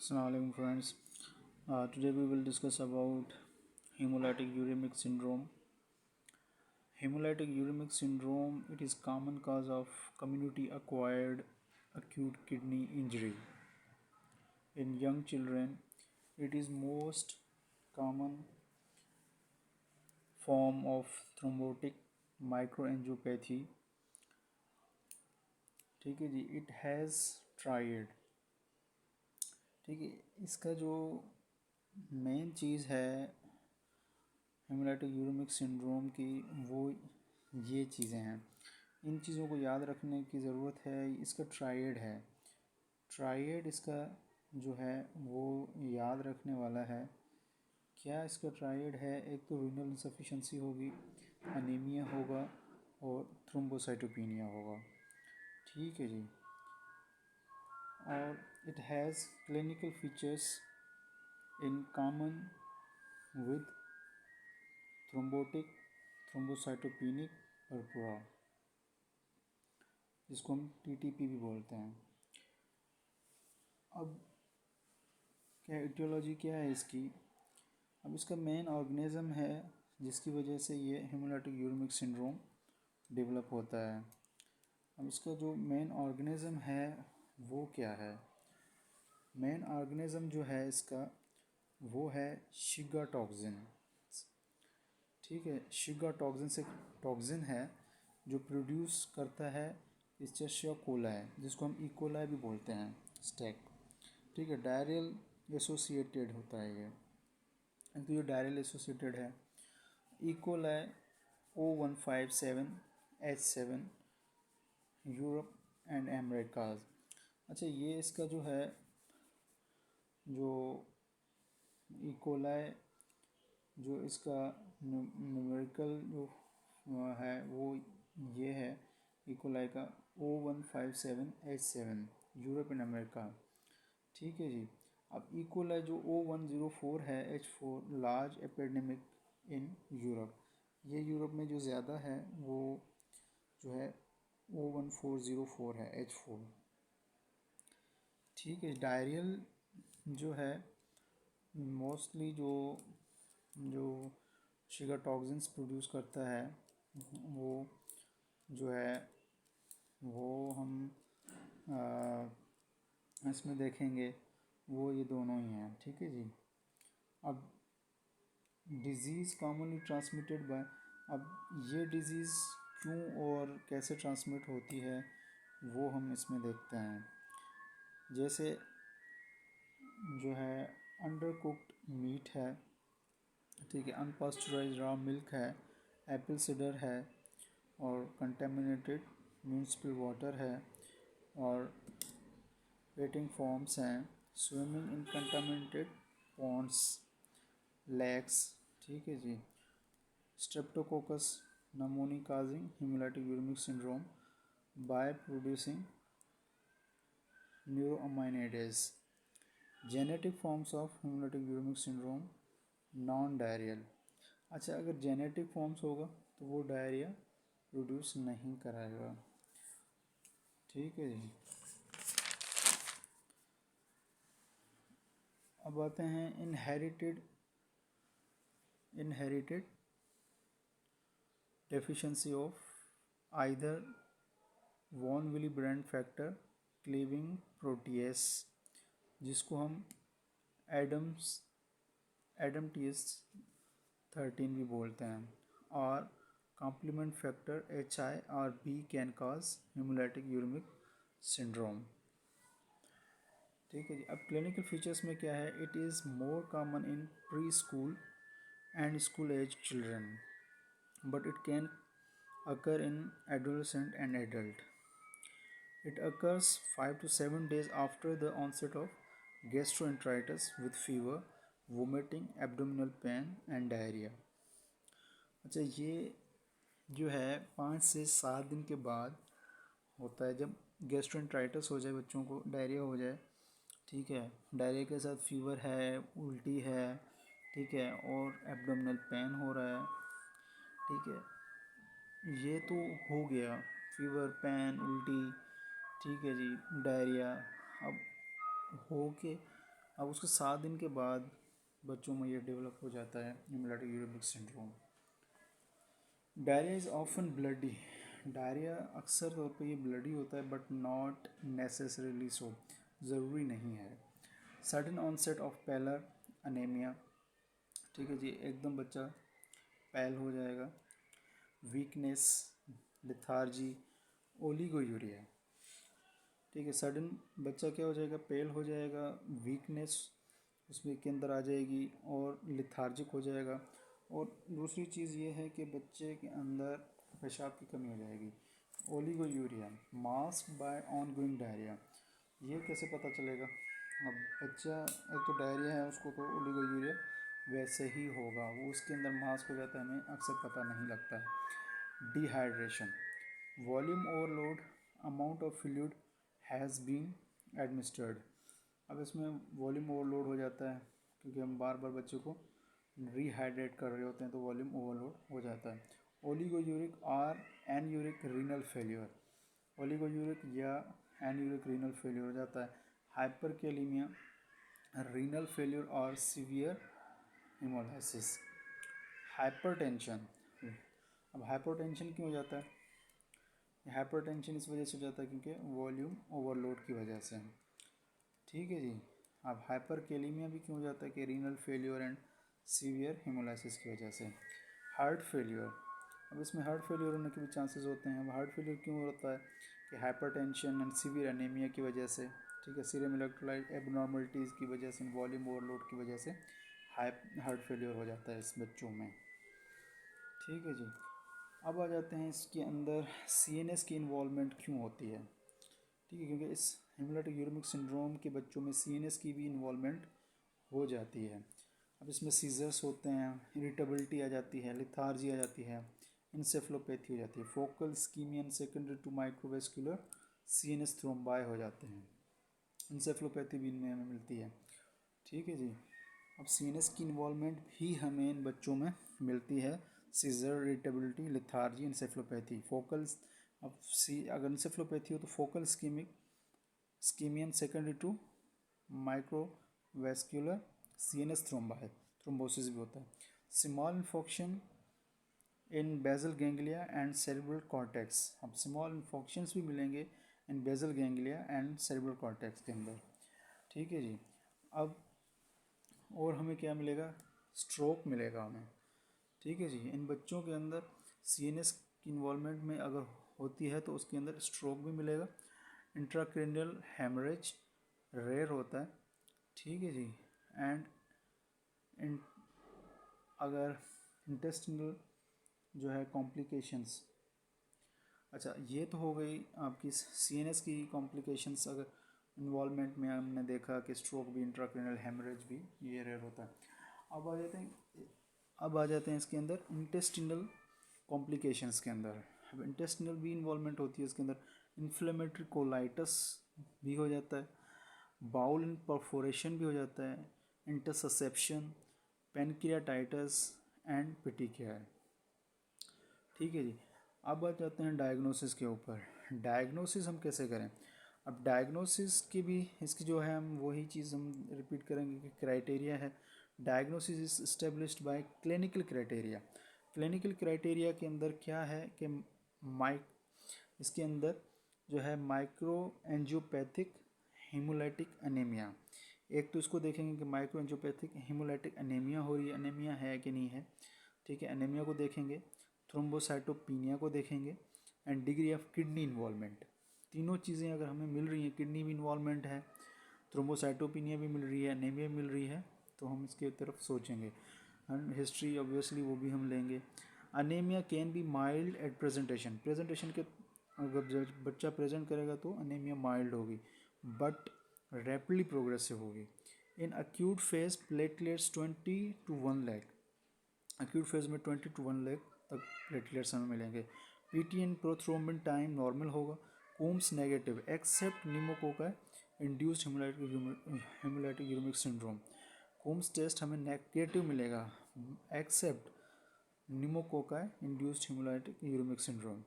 Assalamualaikum friends. Today we will discuss about hemolytic uremic syndrome. Hemolytic uremic syndrome it is common cause of community acquired acute kidney injury in young children. It is most common form of thrombotic microangiopathy. ठीक है जी. It has tried. ठीक है. इसका जो main चीज़ है hemolytic uraemic syndrome की वो ये चीज़ें हैं. इन चीज़ों को याद रखने की ज़रूरत है. इसका ट्रायड है. ट्रायड इसका जो है वो याद रखने वाला है. क्या इसका ट्रायड है? एक तो रीनल इंसफिशेंसी होगी, अनीमिया होगा और थ्रोम्बोसाइटोपिनिया होगा. ठीक है जी. और it has clinical features in common with thrombotic thrombocytopenic purpura, जिसको हम टीटीपी भी बोलते हैं. अब क्या एटियोलॉजी क्या है इसकी? अब इसका मेन ऑर्गेनिज़म है जिसकी वजह से ये हेमोलाइटिक यूरेमिक सिंड्रोम डेवलप होता है. अब इसका जो मेन ऑर्गेनिज़म है वो क्या है? मेन ऑर्गेनिज़म जो है इसका वो है शिगा टॉक्सिन. ठीक है. शिगा टॉक्सिन से टॉक्सिन है जो प्रोड्यूस करता है इस्चेरिशिया कोलाई, जिसको हम इकोलाई भी बोलते हैं, स्टैक. ठीक है. डायरियल एसोसिएटेड होता है ये. तो ये डायरियल एसोसिएटेड है. E coli O157H7 Europe and Americas. अच्छा, ये इसका जो है जो इकोलाई जो इसका न्यूमेरिकल जो है वो ये है इकोलाई का O157H7 यूरोप एंड अमेरिका. ठीक है जी. अब इकोलाई जो O104 है H4 large epidemic in Europe. ये यूरोप में जो ज़्यादा है वो जो है O1404 है H4. ठीक है. डायरियल जो है मोस्टली जो जो शिगा टॉक्सिन्स प्रोड्यूस करता है वो जो है वो हम इसमें देखेंगे वो ये दोनों ही हैं. ठीक है जी. अब डिज़ीज़ कॉमनली ट्रांसमिटेड बाय. अब ये डिज़ीज़ क्यों और कैसे ट्रांसमिट होती है वो हम इसमें देखते हैं. जैसे जो है अंडर कुक्ड मीट है. ठीक है. अनपास्चराइज्ड रॉ मिल्क है, एप्पल सिडर है और कंटेमिनेटेड म्यूनिसिपल वाटर है और वेटिंग फॉर्म्स हैं, swimming in contaminated ponds, lakes. ठीक है जी. Streptococcus pneumoniae causing haemolytic uraemic syndrome by producing neuraminidase. Genetic forms of haemolytic uraemic syndrome non diarrhoeal. अच्छा, अगर जेनेटिक फॉर्म्स होगा तो वो डायरिया प्रोड्यूस नहीं कराएगा. ठीक है जी. अब आते हैं inherited deficiency of either von Willebrand factor cleaving protease, जिसको हम एडमटीएस 13 भी बोलते हैं, और complement factor HIRB can cause haemolytic uraemic syndrome. ठीक है जी. अब क्लिनिकल फीचर्स में क्या है? It is more common in pre school and school age children but it can occur in adolescent and adult. It occurs 5 to 7 days after the onset of gastroenteritis with fever, vomiting, abdominal pain and diarrhea. अच्छा, ये जो है 5 से 7 दिन के बाद होता है जब गैस्ट्रोएंटराइटिस हो जाए, बच्चों को डायरिया हो जाए. ठीक है. डायरिया के साथ फीवर है, उल्टी है. ठीक है. और एब्डोमिनल पेन हो रहा है. ठीक है. ये तो हो गया फीवर, पेन, उल्टी. ठीक है जी. डायरिया. अब हो के अब उसके 7 दिन के बाद बच्चों में ये डेवलप हो जाता है hemolytic uraemic syndrome. Diarrhoea is often bloody. Diarrhoea अक्सर तौर पे ये ब्लडी होता है बट नॉट नेसेसरीली सो, ज़रूरी नहीं है। Sudden onset of pallor anaemia, ठीक है जी, एकदम बच्चा पैल हो जाएगा। वीकनेस, लिथार्जी, ओलिगोयूरिया, ठीक है, सडन बच्चा क्या हो जाएगा, पेल हो जाएगा, वीकनेस उसमें के अंदर आ जाएगी और लिथार्जिक हो जाएगा। और दूसरी चीज़ ये है कि बच्चे के अंदर पेशाब की कमी हो जाएगी। Oliguria, mask by ongoing diarrhoea, ये कैसे पता चलेगा? अब बच्चा एक तो डायरिया है उसको तो ओलिगोयूरिया वैसे ही होगा, वो उसके अंदर मास्क हो जाता है, हमें अक्सर पता नहीं लगता है। Dehydration, volume overload, amount of fluid has been administered. अब इसमें वॉल्यूम ओवरलोड हो जाता है क्योंकि हम बार बार बच्चों को रिहाइड्रेट कर रहे होते हैं तो वॉल्यूम ओवरलोड हो जाता है। ओलिगोयूरिक और एनयूरिक रीनल फेलियर, ओलिगोयूरिक या एनयूरिक रीनल फेलियर हो जाता है। हाइपरकैलेमिया, रीनल फेलियर और सीवियर हेमोलाइसिस। हाइपरटेंशन, अब हाइपरटेंशन क्यों हो जाता है? हाइपरटेंशन इस वजह से हो जाता है क्योंकि वॉल्यूम ओवरलोड की वजह से, ठीक है जी। अब हाइपरकैलेमिया भी क्यों हो जाता है कि renal failure and severe haemolysis की वजह से। हार्ट फेलियर, अब इसमें हार्ट फेलियर होने के भी चांसेस होते हैं। अब हार्ट फेलियर क्यों होता है कि हाइपरटेंशन एंड सीवियर एनीमिया की वजह से, ठीक है, सीरम इलेक्ट्रोलाइट एबनॉर्मलिटीज़ की वजह से, वॉल्यूम ओवरलोड की वजह से हार्ट फेलियर हो जाता है इस बच्चों में, ठीक है जी। अब आ जाते हैं इसके अंदर सीएनएस की इन्वॉल्वमेंट क्यों होती है, ठीक है, क्योंकि इस हेमोलाइटिक यूरिमिक सिंड्रोम के बच्चों में सीएनएस की भी इन्वॉल्वमेंट हो जाती है। अब इसमें सीजर्स होते हैं, इरिटेबिलिटी आ जाती है, लिथार्जी आ जाती है, इंसेफ्लोपैथी हो जाती है, focal ischaemia secondary to microvascular CNS thrombi हो जाते हैं। इंसेफ्लोपैथी भी इनमें हमें मिलती है, ठीक है जी। अब सीएनएस की इन्वॉल्वमेंट भी हमें इन बच्चों में मिलती है, seizure, irritability, lethargy, encephalopathy, focal. अब अगर इंसेफ्लोपैथी हो तो focal ischaemia secondary to microvascular CNS thrombi, thrombosis भी होता है। Small infarction in basal ganglia and cerebral cortex, अब स्मॉल इन्फेक्शंस भी मिलेंगे in basal ganglia and cerebral cortex के अंदर, ठीक है जी। अब और हमें क्या मिलेगा, स्ट्रोक मिलेगा हमें, ठीक है जी। इन बच्चों के अंदर सीएनएस की इन्वॉल्वमेंट में अगर होती है तो उसके अंदर स्ट्रोक भी मिलेगा। इंट्राक्रैनियल हेमरेज रेयर होता है, ठीक है जी। एंड अगर इंटेस्टिनल जो है कॉम्प्लिकेशंस, अच्छा ये तो हो गई आपकी सीएनएस की कॉम्प्लिकेशंस। अगर इन्वॉल्वमेंट में हमने देखा कि स्ट्रोक भी, इंट्राक्रैनियल हेमरेज भी ये रेयर होता है। अब आ जाते हैं इसके अंदर इंटेस्टिनल कॉम्प्लिकेशंस के अंदर। अब इंटेस्टिनल भी इन्वॉल्वमेंट होती है इसके अंदर, इन्फ्लेमेटरी कोलाइटिस भी हो जाता है, बाउल इन परफोरेशन भी हो जाता है, इंटरससेप्शन, पेनक्रियाटाइटिस एंड पिटिकेयर, ठीक है जी। अब आ जाते हैं डायग्नोसिस के ऊपर। डायग्नोसिस हम कैसे करें? अब डायग्नोसिस की भी इसकी जो है हम वही चीज़ हम रिपीट करेंगे कि क्राइटेरिया है। Diagnosis is established bye clinical criteria. Clinical criteria के अंदर क्या है कि इसके अंदर जो है माइक्रो एंजियोपैथिक हेमोलाइटिक अनीमिया, एक तो इसको देखेंगे कि माइक्रो एंजियोपैथिक हेमोलाइटिक अनीमिया हो रही है, अनीमिया है कि नहीं है, ठीक है, अनीमिया को देखेंगे, थ्रोम्बोसाइटोपिनिया को देखेंगे and degree of kidney involvement. तीनों चीज़ें अगर हमें मिल रही हैं, किडनी भी इन्वॉल्वमेंट है, थ्रोम्बोसाइटोपिनिया भी मिल रही है, एनीमिया मिल रही है, तो हम इसके तरफ सोचेंगे। एंड हिस्ट्री ऑब्वियसली वो भी हम लेंगे। Anaemia can be mild at presentation के अगर जब बच्चा प्रेजेंट करेगा तो अनीमिया माइल्ड होगी बट रैपिडली प्रोग्रेसिव होगी। In acute phase platelets 20 to 1 lakh, acute phase में 20 to 1 लाख तक प्लेटलेट्स हमें मिलेंगे। PT and prothrombin time normal होगा। Coombs negative except pneumococcal induced haemolytic uraemic syndrome. Coombs test हमें नेगेटिव मिलेगा except pneumococcal induced haemolytic uraemic syndrome.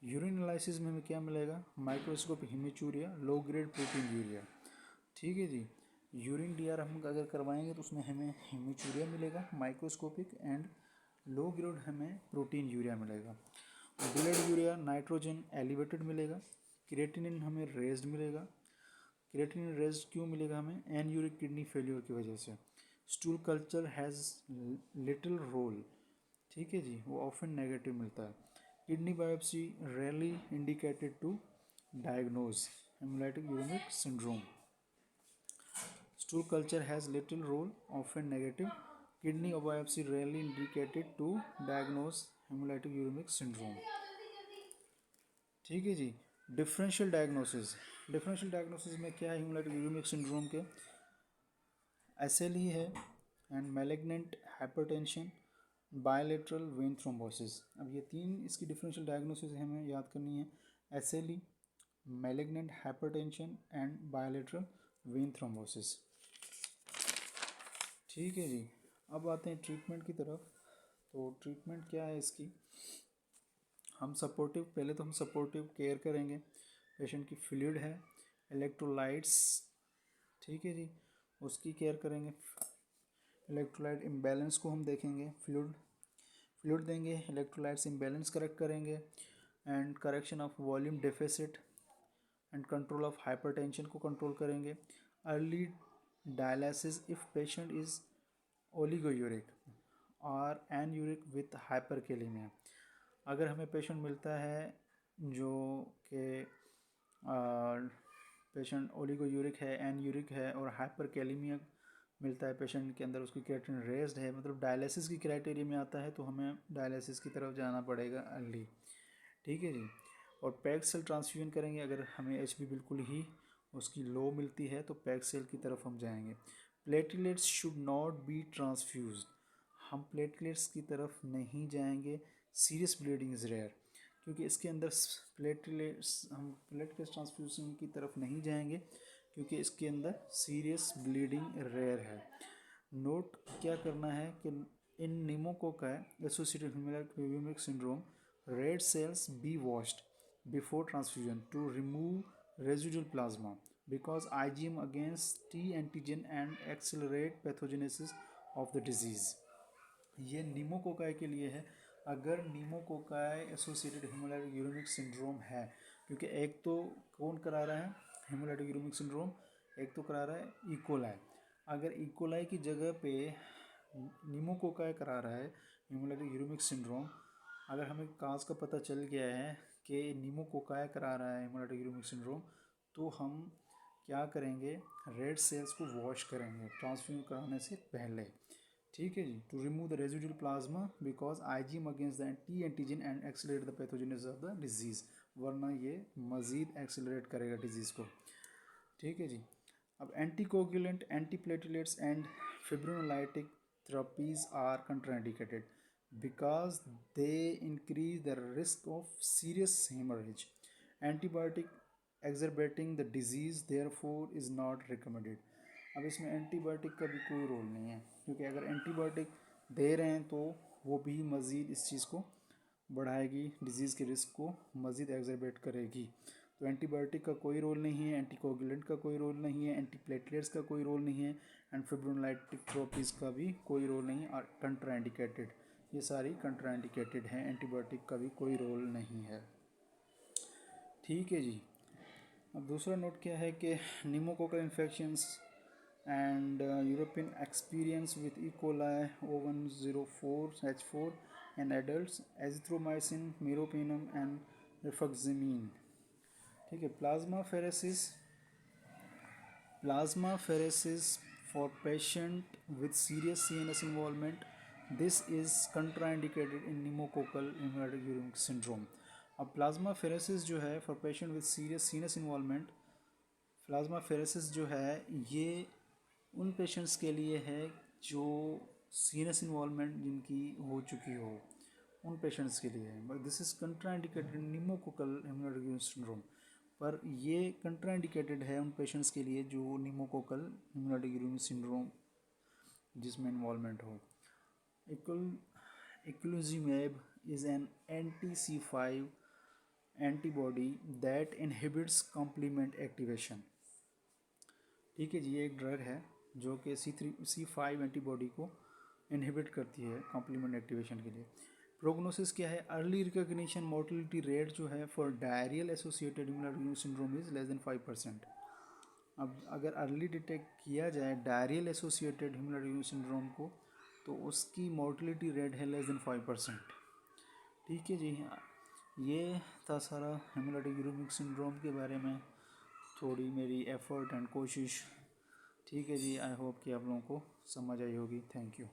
Urine analysis में हमें क्या मिलेगा? Microscope haematuria, low grade protein urea, ठीक है जी। यूरिन डीआर हम अगर करवाएंगे तो उसमें हमें हेमीचूरिया मिलेगा माइक्रोस्कोपिक एंड लो ग्रेड हमें प्रोटीन यूरिया मिलेगा। ब्लड यूरिया नाइट्रोजन एलिवेटेड मिलेगा। क्रिएटिनिन हमें रेज्ड मिलेगा। क्रिएटिनिन रेज्ड क्यों मिलेगा हमें? एन यूरिक किडनी फेलियर की वजह से। Stool culture has little role, ठीक है जी, वो ऑफन नेगेटिव मिलता है। Kidney biopsy rarely indicated to diagnose haemolytic uraemic syndrome. Stool culture has little role, often negative. Kidney biopsy rarely indicated to diagnose hemolytic uremic syndrome. ठीक है जी। Differential diagnosis में क्या है हेमोलाइटिक यूरिमिक सिंड्रोम के? SLE है and malignant hypertension, bilateral vein thrombosis. अब ये तीन इसकी डिफरेंशियल डायग्नोसिस हमें याद करनी है। SLE, malignant hypertension and bilateral vein thrombosis. ठीक है जी। अब आते हैं ट्रीटमेंट की तरफ। तो ट्रीटमेंट क्या है इसकी? पहले तो हम सपोर्टिव केयर करेंगे। पेशेंट की फ्लूइड है, इलेक्ट्रोलाइट्स, ठीक है जी, उसकी केयर करेंगे। इलेक्ट्रोलाइट इम्बैलेंस को हम देखेंगे। फ्लूइड देंगे, इलेक्ट्रोलाइट्स इम्बैलेंस करेक्ट करेंगे and correction of volume deficit and control of hypertension को कंट्रोल करेंगे। Early dialysis if patient is oliguric और एनयूरिक विथ हाइपरकेलेमिया। अगर हमें पेशेंट मिलता है जो कि पेशेंट ओलिगोयूरिक है, एनयूरिक है और हाइपरकेलेमिया मिलता है पेशेंट के अंदर, उसकी क्रिएटिनिन रेज्ड है, मतलब डायलिसिस की क्राइटेरिया में आता है, तो हमें डायलिसिस की तरफ जाना पड़ेगा अर्ली। ठीक है जी। और पैक सेल ट्रांसफ्यूजन करेंगे। अगर हमें एचबी बिल्कुल ही उसकी लो मिलती है तो पैक सेल की तरफ हम जाएंगे। Platelets should not be transfuse, हम प्लेटलेट्स की तरफ नहीं जाएंगे। सीरियस ब्लीडिंग इज़ रेयर, क्योंकि इसके अंदर हम प्लेटलेट्स ट्रांसफ्यूजन की तरफ नहीं जाएंगे क्योंकि इसके अंदर सीरियस ब्लीडिंग रेयर है। नोट क्या करना है कि in pneumococci associated haemolytic uraemic syndrome, red cells be washed before transfusion to remove residual plasma because IgM against T antigen and accelerate pathogenesis of the disease। ये नीमोकोकाई के लिए है। अगर नीमोकोकाई एसोसिएटेड हेमोलाइटिक यूरिमिक सिंड्रोम है, क्योंकि एक तो कौन करा रहा है हेमोलाइटिक यूरिमिक सिंड्रोम, एक तो करा रहा है इकोलाई। अगर इकोलाई की जगह पे नीमोकोकाई करा रहा है हेमोलाइटिक यूरिमिक सिंड्रोम, अगर हमें काज का पता चल गया है कि नीमोकोकाई करा रहा है हेमोलाइटिक यूरिमिक सिंड्रोम, तो हम क्या करेंगे? रेड सेल्स को वॉश करेंगे ट्रांसफ्यूजन कराने से पहले। ठीक है जी। To remove the residual plasma because IgM against the T antigen and accelerate the pathogenesis of the disease, वरना ये मज़ीद एक्सेलरेट करेगा डिजीज़ को। ठीक है जी। अब anticoagulant, antiplatelets and fibrinolytic therapies are contraindicated because they increase the risk of serious hemorrhage. Antibiotic exacerbating the disease therefore is not recommended। अब इसमें एंटीबायोटिक का भी कोई रोल नहीं है, क्योंकि अगर एंटीबायोटिक दे रहे हैं तो वो भी मज़ीद इस चीज़ को बढ़ाएगी, डिजीज़ के रिस्क को मज़ीद एग्जरबेट करेगी। तो एंटीबायोटिक का कोई रोल नहीं है, एंटीकोगुलेंट का कोई रोल नहीं है, एंटीप्लेटलेट्स का कोई रोल नहीं है एंड फिब्रोनोलाइटिक थेरेपीज़ का भी कोई रोल नहीं है और कंट्राइंडिकेटेड। ये सारी कंट्राइंडिकेटेड हैं, एंटीबायोटिक का भी कोई रोल नहीं है। ठीक है जी। अब दूसरा नोट क्या है कि pneumococcal infections and European experience with E coli O104H4 in adults, azithromycin, meropenem and rifaximin. ठीक है। Plasmapheresis for patient with serious CNS involvement, this is contraindicated in pneumococcal haemolytic uraemic syndrome. अब plasmapheresis जो है for patient with serious CNS involvement, plasmapheresis जो है ये उन patients के लिए है जो सीनस इन्वॉल्वमेंट जिनकी हो चुकी हो, उन पेशेंट्स के लिए है। But this is contraindicated in pneumococcal haemolytic uraemic syndrome, पर ये कंट्राइंडिकेटेड है उन पेशेंट्स के लिए जो निमोकोकल हेमोलाइटिक यूरिमिक सिंड्रोम जिसमें इन्वॉल्वमेंट हो। Eculizumab is an anti-C5 antibody that inhibits complement activation। ठीक है जी, ये एक ड्रग है जो कि C5 एंटीबॉडी को इनहिबिट करती है कॉम्प्लीमेंट एक्टिवेशन के लिए। प्रोग्नोसिस क्या है? अर्ली रिकॉग्निशन मोर्टेलिटी रेट जो है for diarrhoeal associated humoral syndrome is less than 5%। अब अगर अर्ली डिटेक्ट किया जाए डायरियल एसोसिएटेड ह्यूमरल सिंड्रोम को तो उसकी मोर्टेलिटी रेट है लेस देन 5%। ठीक है जी, ये था सारा हेमोरेजिक यूरिमिक सिंड्रोम के बारे में थोड़ी मेरी एफर्ट एंड कोशिश। ठीक है जी, आई होप कि आप लोगों को समझ आई होगी। Thank you.